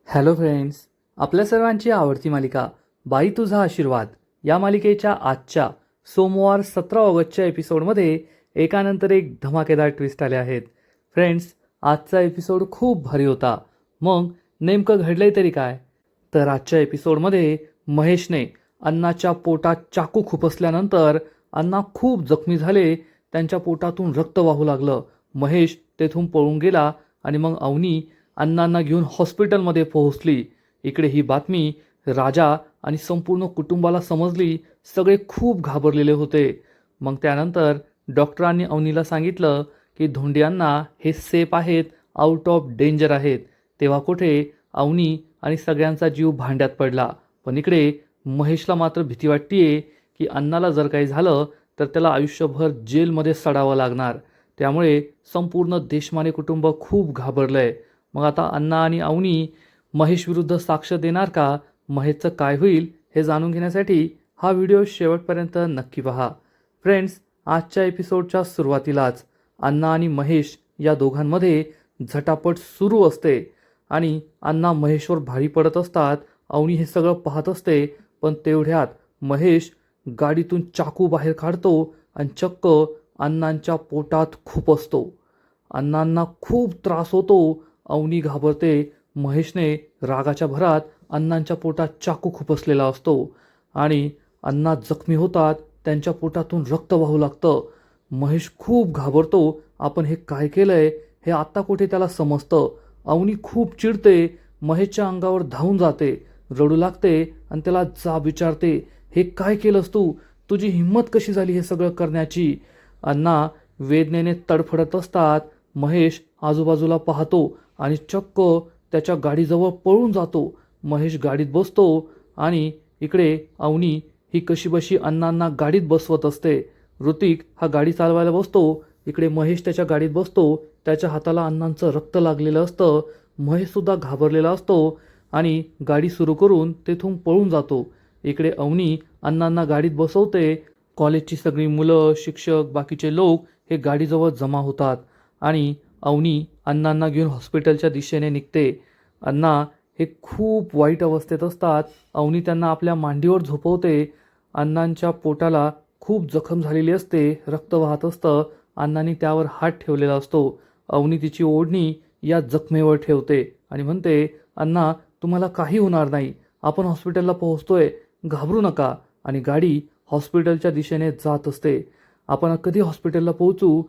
Hello friends, आपल्या सर्वांची आवडती मालिका बाई तुझा आशीर्वाद या मालिकेच्या आजच्या सोमवार 17 ऑगस्टच्या एपिसोडमध्ये एकानंतर एक धमाकेदार ट्विस्ट आले आहेत. फ्रेंड्स, आजचा एपिसोड खूप भारी होता. मग नेमकं घडलंय तरी काय? तर आजच्या एपिसोडमध्ये महेशने अण्णाच्या पोटात चाकू खुपसल्यानंतर अण्णा खूप जखमी झाले. त्यांच्या पोटातून रक्त वाहू लागलं. महेश तेथून पळून गेला आणि मग अवनी अण्णांना घेऊन हॉस्पिटलमध्ये पोहोचली. इकडे ही बातमी राजा आणि संपूर्ण कुटुंबाला समजली. सगळे खूप घाबरलेले होते. मग त्यानंतर डॉक्टरांनी अवनीला सांगितलं की धोंडियांना हे सेफ आहेत, आउट ऑफ डेंजर आहेत. तेव्हा कुठे अवनी आणि सगळ्यांचा जीव भांड्यात पडला. पण इकडे महेशला मात्र भीती वाटतीये की अण्णाला जर काही झालं तर त्याला आयुष्यभर जेलमध्ये सडावं लागणार. त्यामुळे संपूर्ण देशमाने कुटुंब खूप घाबरलंय. मग आता अण्णा आणि अवनी महेश विरुद्ध साक्ष देणार का? महेशचं काय होईल हे जाणून घेण्यासाठी हा व्हिडिओ शेवटपर्यंत नक्की पहा. फ्रेंड्स, आजच्या एपिसोडच्या सुरुवातीलाच अण्णा आणि महेश या दोघांमध्ये झटापट सुरू असते आणि अण्णा महेशवर भारी पडत असतात. अवनी हे सगळं पाहत असते. पण तेवढ्यात महेश गाडीतून चाकू बाहेर काढतो आणि चक्क अण्णांच्या पोटात खुपसतो. अण्णांना खूप त्रास होतो. अवनी घाबरते. महेशने रागाच्या भरात अण्णांच्या पोटात चाकू खुपसलेला असतो आणि अण्णा जखमी होतात. त्यांच्या पोटातून रक्त वाहू लागतं. महेश खूप घाबरतो. आपण हे काय केलंय हे आत्ता कुठे त्याला समजतं. अवनी खूप चिडते. महेशच्या अंगावर धावून जाते, रडू लागते आणि त्याला जाब विचारते, हे काय केलंस तू? तुझी हिंमत कशी झाली हे सगळं करण्याची? अण्णा वेदनेने तडफडत असतात. महेश आजूबाजूला पाहतो आणि चक्क त्याच्या गाडीजवळ पळून जातो. महेश गाडीत बसतो आणि इकडे अवनी ही कशीबशी अण्णांना गाडीत बसवत असते. ऋतिक हा गाडी चालवायला बसतो. इकडे महेश त्याच्या गाडीत बसतो. त्याच्या हाताला अण्णांचं रक्त लागलेलं असतं. महेशसुद्धा घाबरलेला असतो आणि गाडी सुरू करून तेथून पळून जातो. इकडे अवनी अण्णांना गाडीत बसवते. कॉलेजची सगळी मुलं, शिक्षक, बाकीचे लोक हे गाडीजवळ जमा होतात आणि अवनी अण्णांना घेऊन हॉस्पिटलच्या दिशेने निघते. अण्णा हे खूप वाईट अवस्थेत असतात. अवनी त्यांना आपल्या मांडीवर झोपवते. अण्णांच्या पोटाला खूप जखम झालेली असते, रक्त वाहत असतं. अण्णांनी त्यावर हात ठेवलेला असतो. अवनी तिची ओढणी या जखमेवर ठेवते आणि म्हणते, अण्णा तुम्हाला काही होणार नाही, आपण हॉस्पिटलला पोहोचतोय, घाबरू नका. आणि गाडी हॉस्पिटलच्या दिशेने जात असते. आपण कधी हॉस्पिटलला पोहोचू?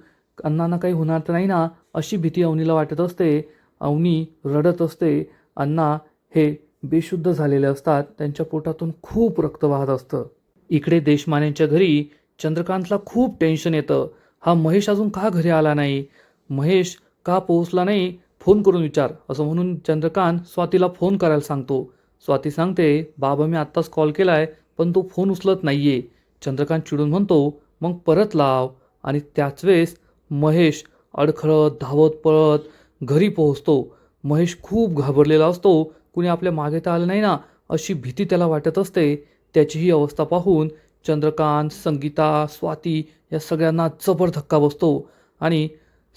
अण्णांना काही होणार तर नाही ना, अशी भीती अवनीला वाटत असते. अवनी रडत असते. अण्णा हे बेशुद्ध झालेले असतात. त्यांच्या पोटातून खूप रक्त वाहत असतं. इकडे देशमानेंच्या घरी चंद्रकांतला खूप टेन्शन येतं. हा महेश अजून का घरी आला नाही? महेश का पोहोचला नाही? फोन करून विचार, असं म्हणून चंद्रकांत स्वातीला फोन करायला सांगतो. स्वाती सांगते, बाबा मी आत्ताच कॉल केलाय पण तो फोन उचलत नाहीये. चंद्रकांत चिडून म्हणतो, मग परत लाव. आणि त्याच वेळेस महेश अडखळत धावत पळत घरी पोहोचतो. महेश खूप घाबरलेला असतो. कुणी आपल्या मागे तर आलं नाही ना, अशी भीती त्याला वाटत असते. त्याची ही अवस्था पाहून चंद्रकांत, संगीता, स्वाती या सगळ्यांना जबर धक्का बसतो आणि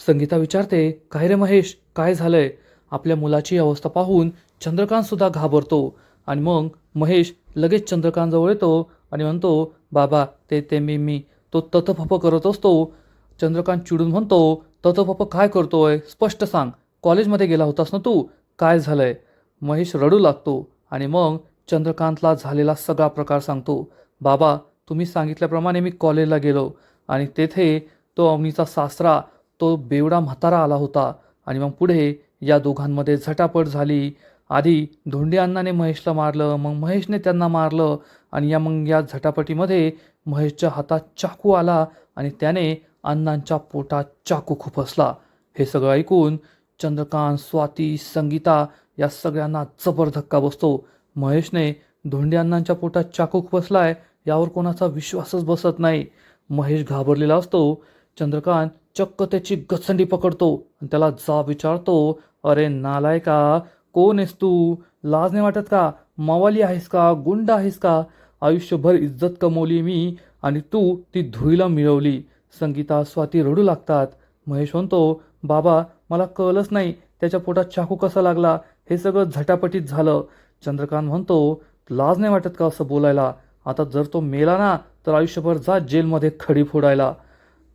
संगीता विचारते, काय रे महेश, काय झालंय? आपल्या मुलाची अवस्था पाहून चंद्रकांतसुद्धा घाबरतो आणि मग महेश लगेच चंद्रकांतजवळ येतो आणि म्हणतो, बाबा ते मी तो ततफप करत असतो. चंद्रकांत चिडून म्हणतो, ततफप काय करतोय? स्पष्ट सांग. कॉलेजमध्ये गेला होतास ना तू? काय झालंय? महेश रडू लागतो आणि मग चंद्रकांतला झालेला सगळा प्रकार सांगतो. बाबा तुम्ही सांगितल्याप्रमाणे मी कॉलेजला गेलो आणि तेथे तो अवनीचा सासरा, तो बेवडा म्हातारा आला होता आणि मग पुढे या दोघांमध्ये झटापट झाली. आधी धोंडी अण्णाने महेशला मारलं, मग महेशने त्यांना मारलं आणि मग या झटापटीमध्ये महेशच्या हातात चाकू आला आणि त्याने अण्णांच्या पोटात चाकू खुपसला. हे सगळं ऐकून चंद्रकांत, स्वाती, संगीता या सगळ्यांना जबर धक्का बसतो. महेशने धोंडी अण्णांच्या पोटात चाकू खुपसलाय यावर कोणाचा विश्वासच बसत नाही. महेश घाबरलेला असतो. चंद्रकांत चक्क त्याची गचंडी पकडतो आणि त्याला जाब विचारतो, अरे नालायका, कोण आहेस तू? लाज नाही वाटत का? मवाली आहेस का? गुंड आहेस का? आयुष्यभर इज्जत कमवली मी आणि तू ती धुळीला मिळवली. संगीता, स्वाती रडू लागतात. महेश म्हणतो, बाबा मला कळलंच नाही त्याच्या पोटात चाकू कसा लागला, हे सगळं झटापटीत झालं. चंद्रकांत म्हणतो, लाज नाही वाटत का असं बोलायला? आता जर तो मेला ना तर आयुष्यभर जा जेलमध्ये खडी फोडायला.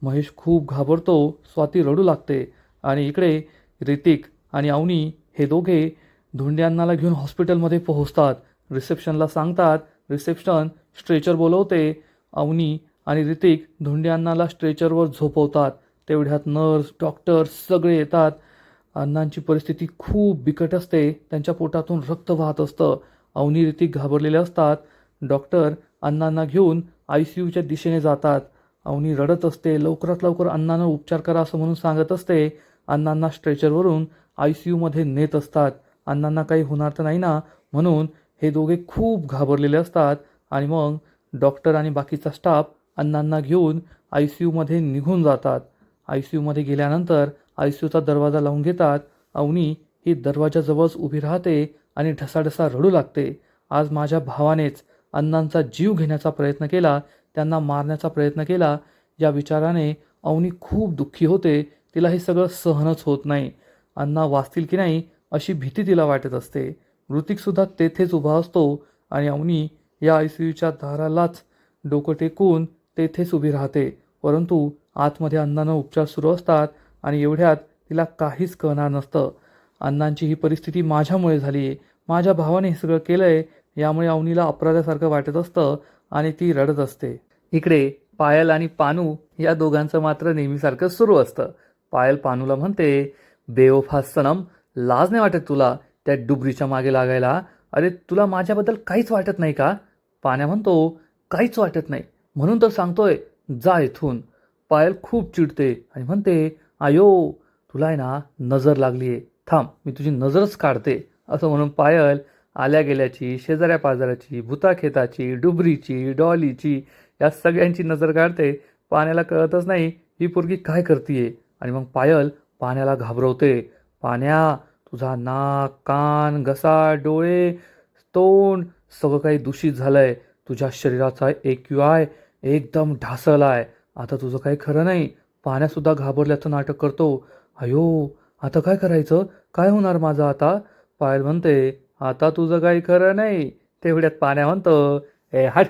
महेश खूप घाबरतो. स्वाती रडू लागते. आणि इकडे ऋतिक आणि अवनी हे दोघे धोंड्यांनाला घेऊन हॉस्पिटलमध्ये पोहोचतात. रिसेप्शनला सांगतात. Reception stretcher बोलवते. अवनी आणि ऋतिक धोंड्यांनाला स्ट्रेचरवर झोपवतात. तेवढ्यात नर्स डॉक्टर सगळे येतात. अण्णांची परिस्थिती खूप बिकट असते. त्यांच्या पोटातून रक्त वाहत असतं. अवनी ऋतिक घाबरलेले असतात. डॉक्टर अण्णांना घेऊन ICUच्या दिशेने जातात. अवनी रडत असते. लवकरात लवकर अण्णांना उपचार करा असं म्हणून सांगत असते. अण्णांना स्ट्रेचरवरून ICUमध्ये नेत असतात. अण्णांना काही होणार तर नाही ना म्हणून हे दोघे खूप घाबरलेले असतात. आणि मग डॉक्टर आणि बाकीचा स्टाफ अण्णांना घेऊन ICUमध्ये निघून जातात. ICUमध्ये गेल्यानंतर ICUचा दरवाजा लावून घेतात. अवनी ही दरवाजाजवळच उभी राहते आणि ढसाढसा रडू लागते. आज माझ्या भावानेच अण्णांचा जीव घेण्याचा प्रयत्न केला, त्यांना मारण्याचा प्रयत्न केला या विचाराने अवनी खूप दुःखी होते. तिला हे सगळं सहनच होत नाही. अण्णा वाचतील की नाही अशी भीती तिला वाटत असते. ऋतिकसुद्धा तेथेच उभा असतो आणि अवनी या ICUच्या दारालाच डोकं टेकून तेथेच उभी राहते. परंतु आतमध्ये अण्णांना उपचार सुरू असतात आणि एवढ्यात तिला काहीच कळणार नसतं. अण्णांची ही परिस्थिती माझ्यामुळे झाली आहे, माझ्या भावाने हे सगळं केलं आहे, यामुळे अवनीला अपराधासारखं वाटत असतं आणि ती रडत असते. इकडे पायल आणि पानू या दोघांचं मात्र नेहमीसारखं सुरू असतं. पायल पानूला म्हणते, बेवफा सनम, लाज नाही वाटत तुला त्या डुबरीच्या मागे लागायला? अरे तुला माझ्याबद्दल काहीच वाटत नाही का? पाण्या म्हणतो, काहीच वाटत नाही म्हणून तर सांगतोय, जा इथून. पायल खूप चिडते आणि म्हणते, आयो तुला आहे ना नजर लागली आहे, थांब मी तुझी नजरच काढते. असं म्हणून पायल आल्या गेल्याची, शेजाऱ्या पाजाऱ्याची, भुताखेताची, डुबरीची, डॉलीची या सगळ्यांची नजर काढते. पाण्याला कळतच नाही ही पोरगी काय करतीये. आणि मग पायल पाण्याला घाबरवते. पाण्या, तुझा नाक, कान, घसा, डोळे, तोंड सगळं काही दूषित झालंय. तुझ्या शरीराचा AQI एकदम ढासळलाय. आता तुझं काही खरं नाही. पाण्यासुद्धा घाबरल्याचं नाटक करतो. अयो आता काय करायचं? काय होणार माझं आता? पायल म्हणते, आता तुझं काही खरं नाही. तेवढ्यात पाण्या म्हणतं, ए हट,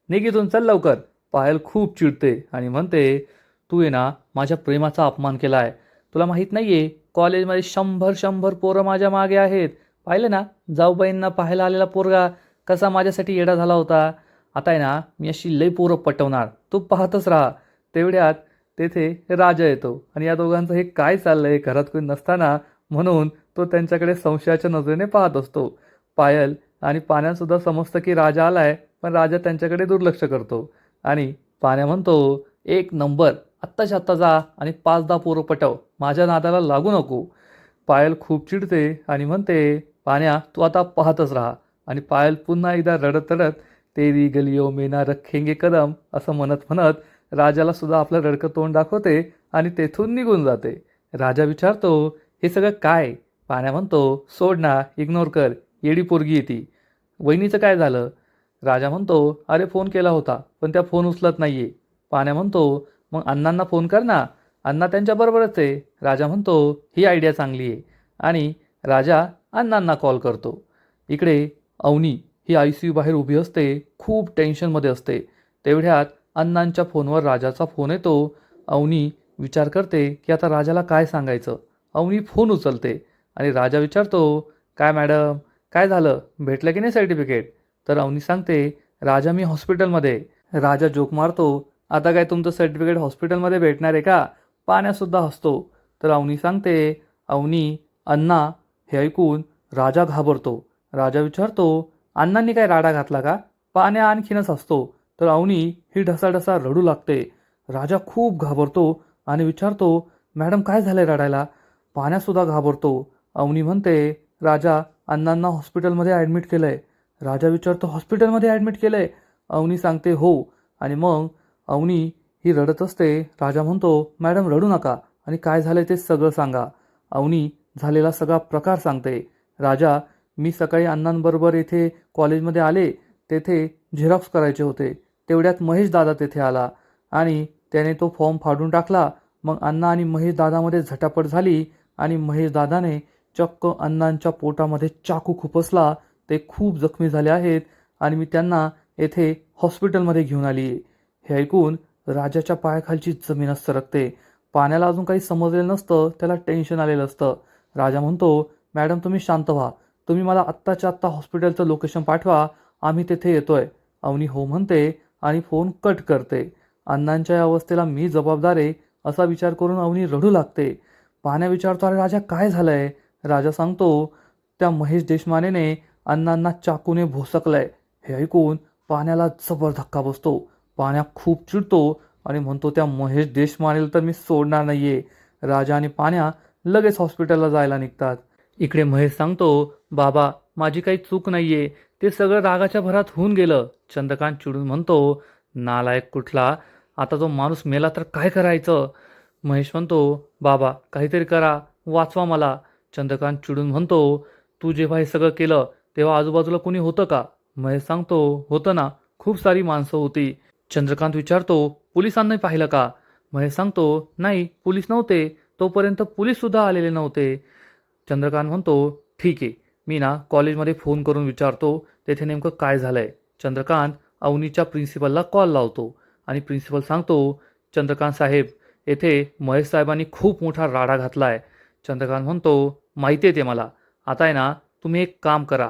निघितून चल लवकर. पायल खूप चिडते आणि म्हणते, तू आहे ना माझ्या प्रेमाचा अपमान केला आहे. तुला माहीत नाही आहे, कॉलेजमध्ये 100 पोरं माझ्या मागे आहेत. पाहिलं ना जाऊबाईंना पाहायला आलेला पोरगा कसा माझ्यासाठी येडा झाला होता. आता आहे ना मी अशी लई पोरं पटवणार, तू पाहतच राहा. तेवढ्यात तेथे राजा येतो आणि या दोघांचं हे काय चाललंय घरात कोणी नसताना म्हणून तो त्यांच्याकडे संशयाच्या नजरेने पाहत असतो. पायल आणि पाण्यासुद्धा समजतं की राजा आलाय, पण राजा त्यांच्याकडे दुर्लक्ष करतो. आणि पाण्या म्हणतो, एक नंबर, आत्ताच्या आत्ता जा आणि 5-10 पोरं पटव, माझ्या नादाला लागू नको. पायल खूप चिडते आणि म्हणते, पाण्या तू आता पाहतच राहा. आणि पायल पुन्हा एकदा रडत रडत तेरी गलियों में ना रखेंगे कदम असं म्हणत म्हणत राजाला सुद्धा आपलं रडकं तोंड दाखवते आणि तेथून निघून जाते. राजा विचारतो, हे सगळं काय? पाण्या म्हणतो, सोड ना, इग्नोर कर, येडी पोरगी येते. वहिनीचं काय झालं? राजा म्हणतो, अरे फोन केला होता पण त्या फोन उचलत नाहीये. पाण्या म्हणतो, मग अण्णांना फोन कर ना, अण्णा त्यांच्याबरोबरच आहे. राजा म्हणतो, ही आयडिया चांगली आहे. आणि राजा अण्णांना कॉल करतो. इकडे अवनी ही ICU बाहेर उभी असते, खूप टेन्शनमध्ये असते. तेवढ्यात अण्णांच्या फोनवर राजाचा फोन येतो. अवनी विचार करते की आता राजाला काय सांगायचं. अवनी फोन उचलते आणि राजा विचारतो, काय मॅडम, काय झालं, भेटलं की नाही सर्टिफिकेट? तर अवनी सांगते, राजा मी हॉस्पिटलमध्ये आहे. राजा जोक मारतो, आता काय तुमचं सर्टिफिकेट हॉस्पिटलमध्ये भेटणार आहे का? पाण्यासुद्धा हसतो. तर अवनी सांगते, अवनी, अण्णा. हे ऐकून राजा घाबरतो. राजा विचारतो, अण्णांनी काय राडा घातला का? पाण्या आणखीनच हसतो. तर अवनी ही ढसाढसा रडू लागते. राजा खूप घाबरतो आणि विचारतो, मॅडम काय झालंय रडायला? पाण्यासुद्धा घाबरतो. अवनी म्हणते, राजा अण्णांना हॉस्पिटलमध्ये ॲडमिट केलं आहे. राजा विचारतो, हॉस्पिटलमध्ये ॲडमिट केलं आहे? अवनी सांगते, हो. आणि मग अवनी ही रडत असते. राजा म्हणतो, मॅडम रडू नका आणि काय झालं ते सगळं सांगा. अवनी झालेला सगळा प्रकार सांगते. राजा, मी सकाळी अण्णांबरोबर येथे कॉलेजमध्ये आले, तेथे झेरॉक्स करायचे होते. तेवढ्यात महेश दादा तेथे आला आणि त्याने तो फॉर्म फाडून टाकला. मग अण्णा आणि महेश दादामध्ये झटापट झाली आणि महेश दादाने चक्क अण्णांच्या पोटामध्ये चाकू खुपसला. ते खूप जखमी झाले आहेत आणि मी त्यांना येथे हॉस्पिटलमध्ये घेऊन आली आहे. हे ऐकून राजाच्या पायाखालची जमीनच सरकते. पाण्याला अजून काही समजलेलं नसतं, त्याला टेन्शन आलेलं असतं. राजा म्हणतो, मॅडम तुम्ही शांत व्हा, तुम्ही मला आत्ताच्या आत्ता हॉस्पिटलचं लोकेशन पाठवा, आम्ही तेथे येतोय. अवनी हो म्हणते आणि फोन कट करते. अण्णांच्या या अवस्थेला मी जबाबदार आहे असा विचार करून अवनी रडू लागते. पाण्या विचारतो, अरे राजा काय झालंय? राजा सांगतो, त्या महेश देशमानेने अण्णांना चाकूने भोसकलंय. हे ऐकून पाण्याला जबर धक्का बसतो. पाण्या खूप चिडतो आणि म्हणतो, त्या महेश देशमानेला तर मी सोडणार नाहीये. राजा आणि पाण्या लगेच हॉस्पिटलला जायला निघतात. इकडे महेश सांगतो, बाबा माझी काही चूक नाहीये, ते सगळं रागाच्या भरात होऊन गेलं. चंद्रकांत चिडून म्हणतो, नालायक कुठला, आता तो माणूस मेला तर काय करायचं? महेश म्हणतो, बाबा काहीतरी करा, वाचवा मला. चंद्रकांत चिडून म्हणतो, तू जेव्हा हे सगळं केलं तेव्हा आजूबाजूला कोणी होतं का? महेश सांगतो, होतं ना, खूप सारी माणसं होती. चंद्रकांत विचारतो, पोलिसांनी पाहिलं का? महेश सांगतो, नाही पोलीस नव्हते, तोपर्यंत पोलीस सुद्धा आलेले नव्हते. चंद्रकांत म्हणतो, ठीक आहे, मी ना कॉलेजमध्ये फोन करून विचारतो तेथे नेमकं काय झालंय. चंद्रकांत अवनीच्या प्रिन्सिपलला कॉल लावतो आणि प्रिन्सिपल सांगतो, चंद्रकांत साहेब येथे महेश साहेबांनी खूप मोठा राडा घातला आहे. चंद्रकांत म्हणतो, माहिती आहे ते मला. आता आहे ना, तुम्ही एक काम करा,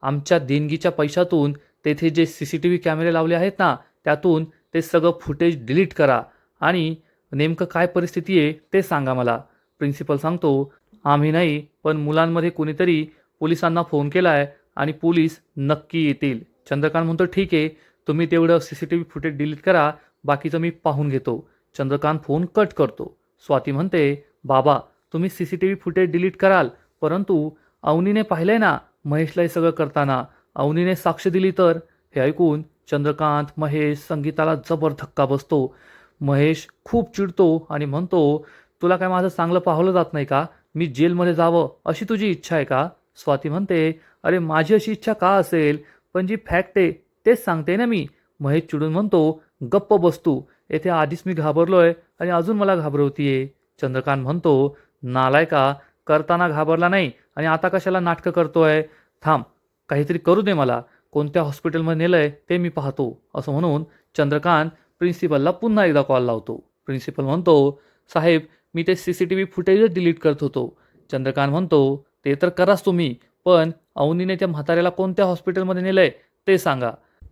आमच्या देणगीच्या पैशातून तेथे जे CCTV कॅमेरे लावले आहेत ना, त्यातून ते सगळं फुटेज डिलीट करा आणि नेमकं काय परिस्थिती आहे ते सांगा मला. प्रिन्सिपल सांगतो, आम्ही नाही पण मुलांमध्ये कोणीतरी पोलिसांना फोन केला आहे आणि पोलीस नक्की येतील. चंद्रकांत म्हणतो, ठीक आहे, तुम्ही तेवढं CCTV फुटेज डिलीट करा, बाकीचं मी पाहून घेतो. चंद्रकांत फोन कट करतो. स्वाती म्हणते, बाबा तुम्ही CCTV फुटेज डिलीट कराल, परंतु अवनीने पाहिलंय ना महेशला हे सगळं करताना, अवनीने साक्ष दिली तर? हे ऐकून चंद्रकांत, महेश, संगीताला जबर धक्का बसतो. महेश खूप चिडतो आणि म्हणतो, तुला काय माझं चांगलं पाहलं जात नाही का? मी जेलमध्ये जावं अशी तुझी इच्छा आहे का? स्वाती म्हणते, अरे माझी अशी इच्छा का असेल, पण जी फॅक्ट आहे तेच सांगते ना मी. महेश चिडून म्हणतो, गप्प बस तू, येथे आधीच मी घाबरलोय आणि अजून मला घाबरवतीये. चंद्रकांत म्हणतो, नालायका, करताना घाबरला नाही आणि आता कशाला नाटकं करतोय? थांब, काहीतरी करू दे मला, कोणत्या हॉस्पिटलमध्ये नेलंय ते मी पाहतो. असं म्हणून चंद्रकांत प्रिन्सिपलला पुन्हा एकदा कॉल लावतो. प्रिन्सिपल म्हणतो, साहेब मी ते CCTV फुटेजच डिलीट करत होतो. चंद्रकांत म्हणतो, ते तर कराच तुम्ही, पण अवनीने त्या म्हाताऱ्याला कोणत्या हॉस्पिटलमध्ये नेलंय ते सांगा.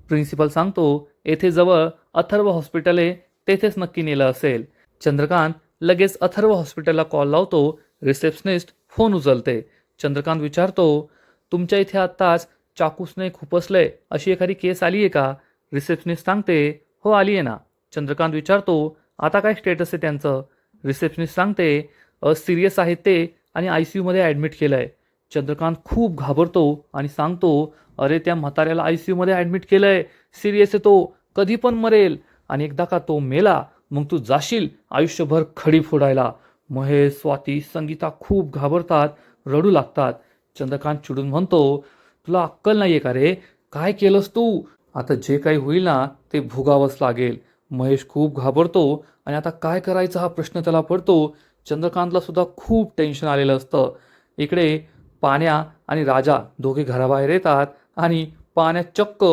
प्रिन्सिपल सांगतो, येथे जवळ अथर्व हॉस्पिटल आहे, तेथेच नक्की नेलं असेल. चंद्रकांत लगेच अथर्व हॉस्पिटलला कॉल लावतो. रिसेप्शनिस्ट फोन उचलते. चंद्रकांत विचारतो, तुमच्या इथे आत्ताच चाकूसने खुपसलंय अशी एखादी केस आली आहे का? रिसेप्शनिस्ट सांगते, हो आली आहे ना. चंद्रकांत विचारतो, आता काय स्टेटस आहे त्यांचं? रिसेप्शनिस्ट सांगते, सिरियस आहेत ते आणि ICUमध्ये ॲडमिट केलं आहे. चंद्रकांत खूप घाबरतो आणि सांगतो, अरे त्या म्हाताऱ्याला ICUमध्ये ॲडमिट केलं आहे, सिरियस आहे तो, कधी पण मरेल आणि एकदा का तो मेला मग तू जाशील आयुष्यभर खडी फोडायला. महेश, स्वाती, संगीता खूप घाबरतात, रडू लागतात. चंद्रकांत चिडून म्हणतो, तुला अक्कल नाही आहे का रे? काय केलंस तू? आता जे काही होईल ना ते भोगावंच लागेल. महेश खूप घाबरतो आणि आता काय करायचा हा प्रश्न त्याला पडतो. चंद्रकांतला सुद्धा खूप टेन्शन आलेलं असतं. इकडे पाण्या आणि राजा दोघे घराबाहेर येतात आणि पाण्या चक्क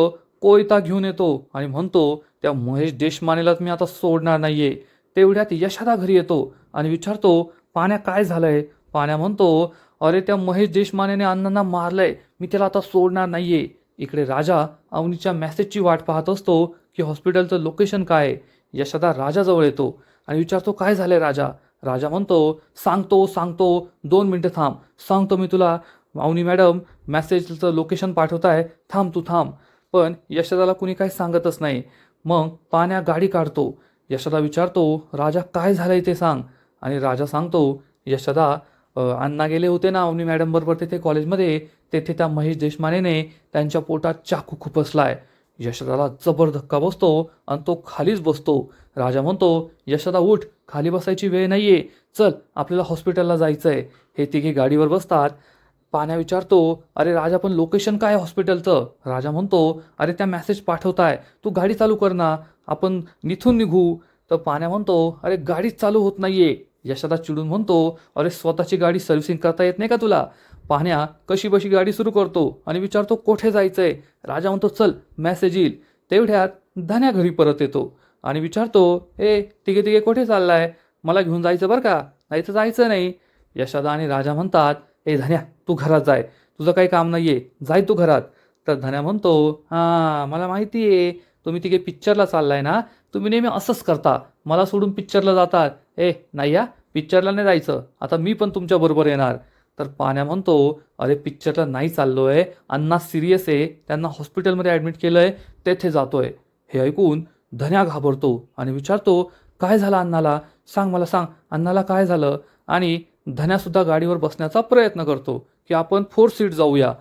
कोयता घेऊन येतो आणि म्हणतो, त्या महेश देशमानेलाच मी आता सोडणार नाहीये. तेवढ्यात यशोदा घरी येतो आणि विचारतो, पाण्या काय झालंय? पाण्या म्हणतो, अरे त्या महेश देशमानेने अण्णांना मारलंय, मी त्याला आता सोडणार नाहीये. इकडे राजा अवनीच्या मेसेजची वाट पाहत असतो की हॉस्पिटलचं लोकेशन काय आहे. यशोदा राजाजवळ येतो आणि विचारतो, काय झालंय राजा? राजा म्हणतो, सांगतो सांगतो 2 मिनिटं थांब, सांगतो मी तुला. अवनी मॅडम मेसेजचं लोकेशन पाठवताय, थांब तू थांब. पण यशोदाला कुणी काही सांगतच नाही. मग पाण्या गाडी काढतो. यशोदा विचारतो, राजा काय झालंय ते सांग. आणि राजा सांगतो, यशोदा अण्णा गेले होते ना अवनी मॅडम बरोबर तिथे कॉलेजमध्ये, तेथे त्या महेश देशमानेने त्यांच्या पोटात चाकू खुपसलाय. यशोदाला जबर धक्का बसतो आणि तो खालीच बसतो. राजा म्हणतो, यशोदा उठ, खाली बसायची वेळ नाहीये, चल आपल्याला हॉस्पिटलला जायचंय. हे तिघे गाडीवर बसतात. पाण्या विचारतो, अरे राजा पण लोकेशन काय हॉस्पिटलचं? राजा म्हणतो, अरे त्या मेसेज पाठवताय, तू गाडी चालू कर ना, आपण इथून निघू. तर पाण्या म्हणतो, अरे गाडीच चालू होत नाहीये, यशोदा चिडून म्हणतो, अरे स्वतःची गाडी सर्व्हिसिंग करता येत नाही का तुला? पाहण्या कशी बशी गाडी सुरू करतो आणि विचारतो कुठे जायचंय. राजा म्हणतो चल मेसेज येईल. तेवढ्यात धन्या घरी परत येतो आणि विचारतो, ए तिघे तिघे कुठे चाललाय? मला घेऊन जायचं बरं का, नाही तर जायचं नाही. यशोदा आणि राजा म्हणतात, ए धन्या तू घरात जाय, तुझं काही काम नाहीये, जाय तू घरात. तर धन्या म्हणतो, हां मला माहिती आहे, तुम्ही तिघे पिक्चरला चाललाय ना, तुम्ही नेहमी असंच करता, मला सोडून पिक्चरला जातात. ए नाही या, पिक्चरला नाही जायचं, आता मी पण तुमच्याबरोबर येणार. तर पाण्या म्हणतो, अरे पिक्चरला नाही चाललोय, अण्णा सिरियस आहे, त्यांना हॉस्पिटलमध्ये ॲडमिट केलंय, तेथे जातोय. हे ऐकून धन्या घाबरतो आणि विचारतो, काय झालं अण्णाला? सांग मला सांग, अण्णाला काय झालं? आणि धन्यासुद्धा गाडीवर बसण्याचा प्रयत्न करतो की आपण 4 सीट जाऊया.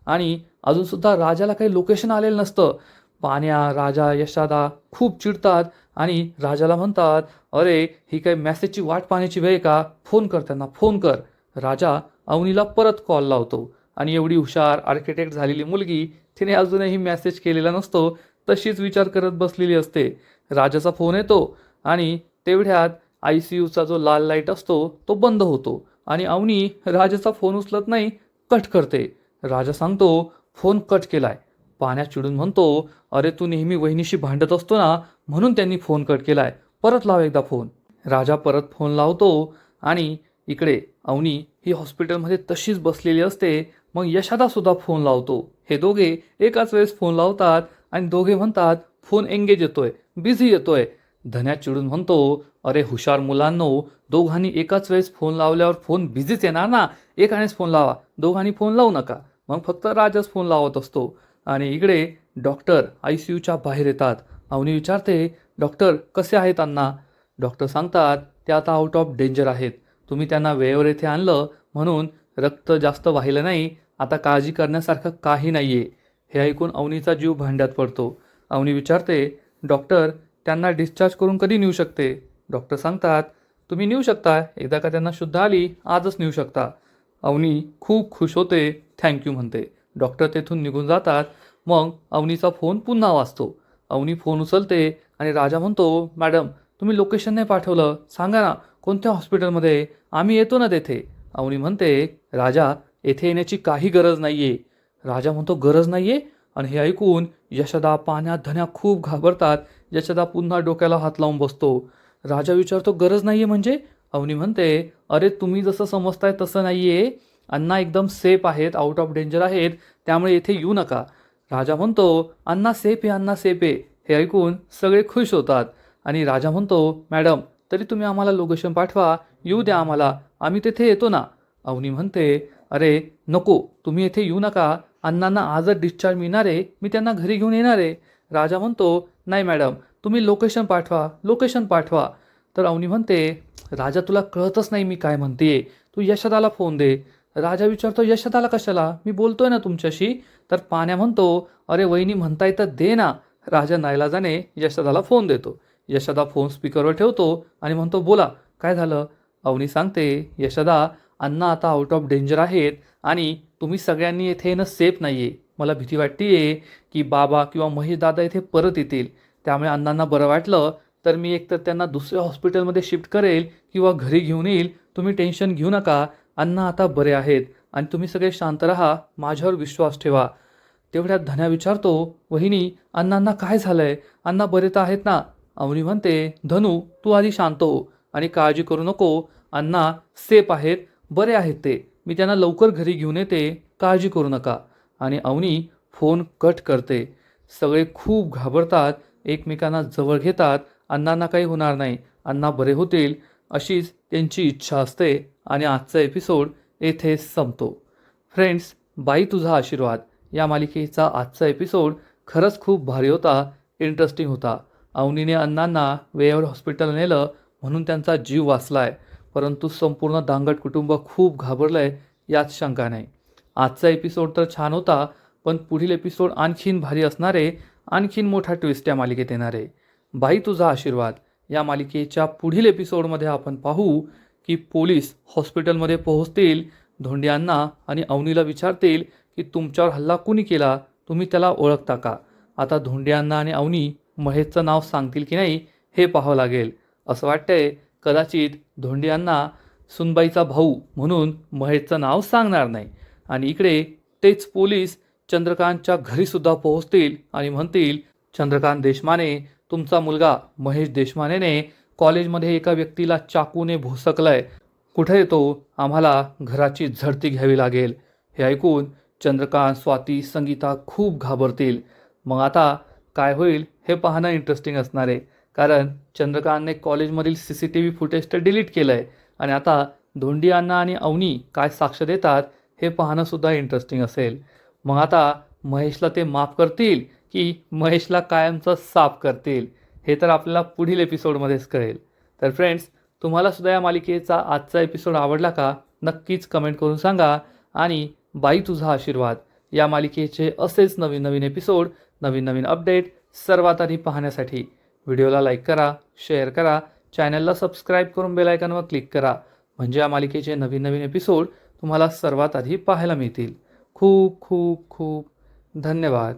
आणि अजूनसुद्धा राजाला काही लोकेशन आलेलं नसतं. पाण्या, राजा, यशोदा खूप चिडतात आणि राजाला म्हणतात, अरे ही काही मेसेजची वाट पाहण्याची वेळ का? फोन कर त्यांना, फोन कर. राजा अवनीला परत कॉल लावतो आणि एवढी हुशार आर्किटेक्ट झालेली मुलगी, तिने अजूनही मेसेज केलेला नसतो, तशीच विचार करत बसलेली असते. राजाचा फोन येतो आणि तेवढ्यात ICUचा जो लाल लाईट असतो तो बंद होतो आणि अवनी राजाचा फोन उचलत नाही, कट करते. राजा सांगतो, फोन कट केलाय. पाण्या चिडून म्हणतो, अरे तू नेहमी वहिनीशी भांडत असतो ना, म्हणून त्यांनी फोन कट केलाय, परत लाव एकदा फोन. राजा परत फोन लावतो आणि इकडे अवनी ही हॉस्पिटलमध्ये तशीच बसलेली असते. मग यशोदा सुद्धा फोन लावतो. हे दोघे एकाच वेळेस फोन लावतात आणि दोघे म्हणतात, फोन एंगेज येतोय, बिझी येतोय. धन्या चिडून म्हणतो, अरे हुशार मुलांनो, दोघांनी एकाच वेळेस फोन लावल्यावर फोन बिझीच येणार ना, एकानेच फोन लावा, दोघांनी फोन लावू नका. मग फक्त राजाच फोन लावत असतो. आणि इकडे डॉक्टर ICUच्या बाहेर येतात. अवनी विचारते, डॉक्टर कसे आहेत अण्णा? डॉक्टर सांगतात, ते आता आउट ऑफ डेंजर आहेत, तुम्ही त्यांना वेळेवर येथे आणलं म्हणून रक्त जास्त वाहिलं नाही, आता काळजी करण्यासारखं काही नाही आहे. हे ऐकून अवनीचा जीव भांड्यात पडतो. अवनी विचारते, डॉक्टर त्यांना डिस्चार्ज करून कधी नेऊ शकते? डॉक्टर सांगतात, तुम्ही नेऊ शकता, एकदा का त्यांना शुद्ध आली आजच नेऊ शकता. अवनी खूप खुश होते, थँक्यू म्हणते. डॉक्टर तेथून निघून जातात. मग अवनीचा फोन पुन्हा वाजतो. अवनी फोन उचलते आणि राजा म्हणतो, मॅडम तुम्ही लोकेशन नाही पाठवलं, सांगा ना कोणत्या हॉस्पिटलमध्ये, आम्ही येतो ना तेथे. अवनी म्हणते, राजा येथे येण्याची काही गरज नाही आहे. राजा म्हणतो, गरज नाही आहे? आणि हे ऐकून यशोदा, पाण्या, धन्या खूप घाबरतात. यशोदा पुन्हा डोक्याला हात लावून बसतो. राजा विचारतो, गरज नाही आहे म्हणजे? अवनी म्हणते, अरे तुम्ही जसं समजताय तसं नाही आहे, अण्णा एकदम सेफ आहेत, आउट ऑफ डेंजर आहेत, त्यामुळे येथे येऊ नका. राजा म्हणतो, अण्णा सेफ आहे, अण्णा सेफ आहे. हे ऐकून सगळे खुश होतात आणि राजा म्हणतो, मॅडम तरी तुम्ही आम्हाला लोकेशन पाठवा, येऊ द्या आम्हाला, आम्ही तेथे येतो ना. अवनी म्हणते, अरे नको, तुम्ही येथे येऊ नका, अण्णांना आजच डिस्चार्ज मिळणार आहे, मी त्यांना घरी घेऊन येणार आहे. राजा म्हणतो, नाही मॅडम तुम्ही लोकेशन पाठवा, लोकेशन पाठवा. तर अवनी म्हणते, राजा तुला कळतच नाही मी काय म्हणते, तू यशोदाला फोन दे. राजा विचारतो, यशोदाला कशाला, मी बोलतोय ना तुमच्याशी. तर पाण्या म्हणतो, अरे वहिनी म्हणताय तर दे ना. राजा नाईलाजाने यशोदाला फोन देतो. यशोदा फोन स्पीकरवर ठेवतो आणि म्हणतो, बोला काय झालं? अवनी सांगते, यशोदा अण्णा आता आउट ऑफ डेंजर आहेत आणि तुम्ही सगळ्यांनी येथे येणं सेफ नाही आहे. मला भीती वाटते की बाबा किंवा महेश दादा इथे परत येतील, त्यामुळे अण्णांना बरं वाटलं तर मी एकतर त्यांना दुसऱ्या हॉस्पिटलमध्ये शिफ्ट करेल किंवा घरी घेऊन येईल. तुम्ही टेन्शन घेऊ नका, अण्णा आता बरे आहेत आणि तुम्ही सगळे शांत राहा, माझ्यावर विश्वास ठेवा. तेवढ्यात धन्या विचारतो, वहिनी अण्णांना काय झालंय, अण्णा बरे तर आहेत ना? अवनी म्हणते, धनू तू आधी शांत हो आणि काळजी करू नको, अण्णा सेफ आहेत, बरे आहेत ते, मी त्यांना लवकर घरी घेऊन येते, काळजी करू नका. आणि अवनी फोन कट करते. सगळे खूप घाबरतात, एकमेकांना जवळ घेतात, अण्णांना काही होणार नाही, अण्णा बरे होतील अशीच त्यांची इच्छा असते. आणि आजचा एपिसोड येथे संपतो. फ्रेंड्स, बाई तुझा आशीर्वाद या मालिकेचा आजचा एपिसोड खरंच खूप भारी होता, इंटरेस्टिंग होता. अवनीने अण्णांना वेळेवर हॉस्पिटल नेलं म्हणून त्यांचा जीव वाचलाय, परंतु संपूर्ण दांगट कुटुंब खूप घाबरलंय यात शंका नाही. आजचा एपिसोड तर छान होता, पण पुढील एपिसोड आणखीन भारी असणारे, आणखीन मोठा ट्विस्ट या मालिकेत येणार आहे. बाई तुझा आशीर्वाद या मालिकेच्या पुढील एपिसोडमध्ये आपण पाहू की पोलीस हॉस्पिटलमध्ये पोहोचतील, धोंडियांना आणि अवनीला विचारतील की तुमच्यावर हल्ला कुणी केला, तुम्ही त्याला ओळखता का? आता धोंडियांना आणि अवनी महेशचं नाव सांगतील की नाही हे पाहावं लागेल. असं वाटतंय कदाचित धोंडियांना सुनबाईचा भाऊ म्हणून महेशचं नाव सांगणार नाही आणि इकडे तेच पोलीस चंद्रकांतच्या घरीसुद्धा पोहोचतील आणि म्हणतील, चंद्रकांत देशमाने, तुमचा मुलगा महेश देशमानेने कॉलेजमध्ये एका व्यक्तीला चाकूने भोसकलंय. कुठे येतो? आम्हाला घराची झडती घ्यावी लागेल. हे ऐकून चंद्रकांत, स्वाती, संगीता खूप घाबरतील. मग आता काय होईल हे पाहणं इंटरेस्टिंग असणार आहे. कारण चंद्रकांतने कॉलेजमधील CCTV फुटेज तर डिलीट केलं आहे आणि आता धोंडी अण्णा आणि अवनी काय साक्ष देतात हे पाहणंसुद्धा इंटरेस्टिंग असेल. मग आता महेशला ते माफ करतील की महेशला कायमचं साफ करतील हे तर आपल्याला पुढील एपिसोडमध्येच कळेल. तर फ्रेंड्स, तुम्हाला सुद्धा या मालिकेचा आजचा एपिसोड आवडला का? नक्कीच कमेंट करून सांगा. आणि बाई तुझा आशीर्वाद या मालिकेचे असेच नवीन नवीन एपिसोड, नवीन नवीन अपडेट सर्वात आधी पाहण्यासाठी व्हिडिओला लाईक करा, शेअर करा, चॅनलला सबस्क्राईब करून बेल आयकॉनवर क्लिक करा. म्हणजे या मालिकेचे नवीन नवीन एपिसोड तुम्हाला सर्वात आधी पाहायला मिळतील. खूप खूप खूप धन्यवाद.